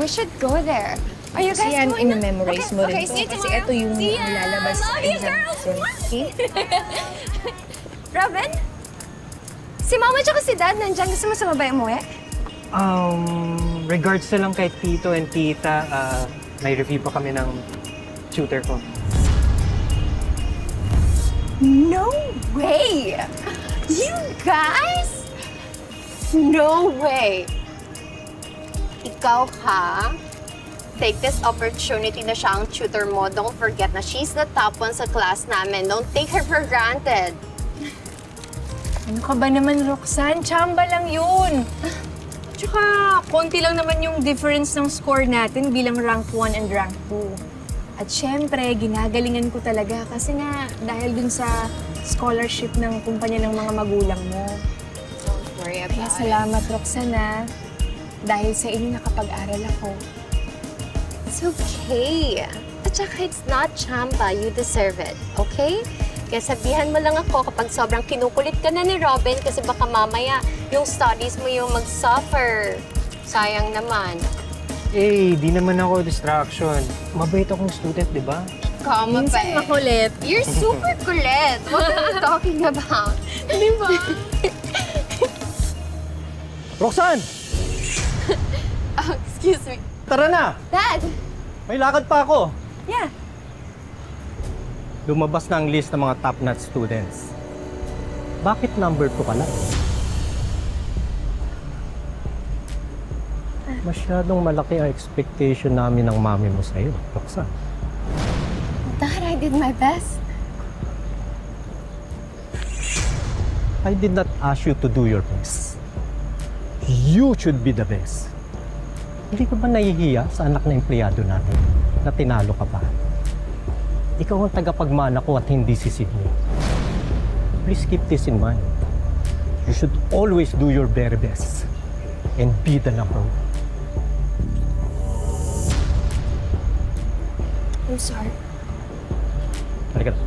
should go there. Are you Kasi guys yan, going? ina-memorize mo rin Okay, to. see you Kasi tomorrow. ito yung See ya. lalabas sa Love you, exam. girls. Okay? Robin? Si Mama tsaka si Dad nandiyan. Gusto mo sumabay umuwi? Regards na lang kay Tito and Tita. May review pa kami ng tutor ko. No way! You guys? No way! Ikaw ha? Take this opportunity na siya ang tutor mo. Don't forget na she's the top one sa class namin. Don't take her for granted. Ano ka ba naman, Roxanne? Chamba lang yun. Tsaka, konti lang naman yung difference ng score natin bilang rank 1 and rank 2. At syempre, ginagalingan ko talaga kasi nga dahil dun sa scholarship ng kumpanya ng mga magulang mo. Don't worry Kaya about it. salamat, Roxanne, ah. Dahil sa inyo nakapag-aral ako. It's okay. At saka it's not champa. You deserve it. Okay? Kaya sabihan mo lang ako kapag sobrang kinukulit ka na ni Robin kasi baka mamaya yung studies mo yung mag-suffer. Sayang naman. Eh, di naman ako distraction. Mabait akong student, di ba? Kama pa eh. makulit. You're super kulit. What are you talking about? Di ba? Roxanne! Oh, excuse me. Tara na! Dad! May lakad pa ako. Yeah. Lumabas na ang list ng mga top-notch students. Bakit number 2 ka lang? Masyadong malaki ang expectation namin ng mami mo sa'yo, Roxanne. Dad, I did my best. I did not ask you to do your best. You should be the best. Hindi ka ba nahihiya sa anak na empleyado natin na tinalo ka pa? Ikaw ang tagapagmana ko at hindi si Sydney. Please keep this in mind. You should always do your very best and be the number 1. I'm sorry. Halika na.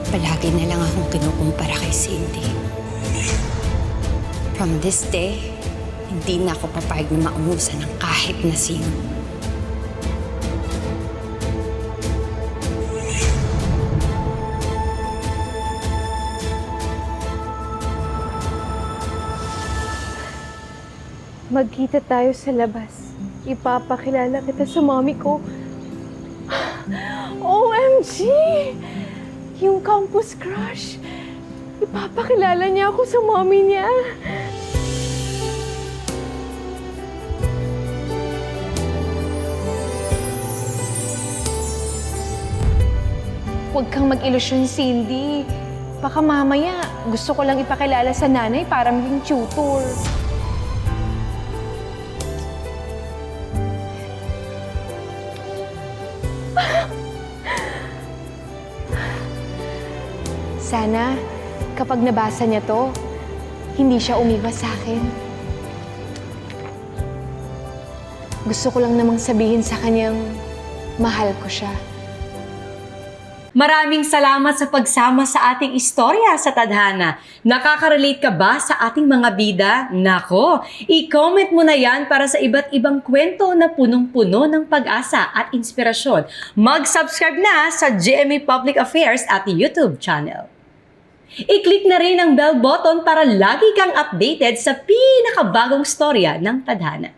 Palagi na lang akong kinukumpara kay Cindy. From this day, hindi na ako papayag na maungusan ng kahit na sino. Magkita tayo sa labas. Ipapakilala kita sa mami ko. OMG! Yung campus crush. Ipapakilala niya ako sa mami niya. Huwag kang mag-ilusyon, Cindy. Baka mamaya, gusto ko lang ipakilala sa nanay para maging tutor. Sana, kapag nabasa niya to, hindi siya umiwas sa akin. Gusto ko lang namang sabihin sa kanyang mahal ko siya. Maraming salamat sa pagsama sa ating istorya sa Tadhana. Nakaka-relate ka ba sa ating mga bida? Nako, i-comment mo na yan para sa iba't ibang kwento na punong-puno ng pag-asa at inspirasyon. Mag-subscribe na sa GMA Public Affairs at YouTube channel. I-click na rin ang bell button para lagi kang updated sa pinakabagong storya ng Tadhana.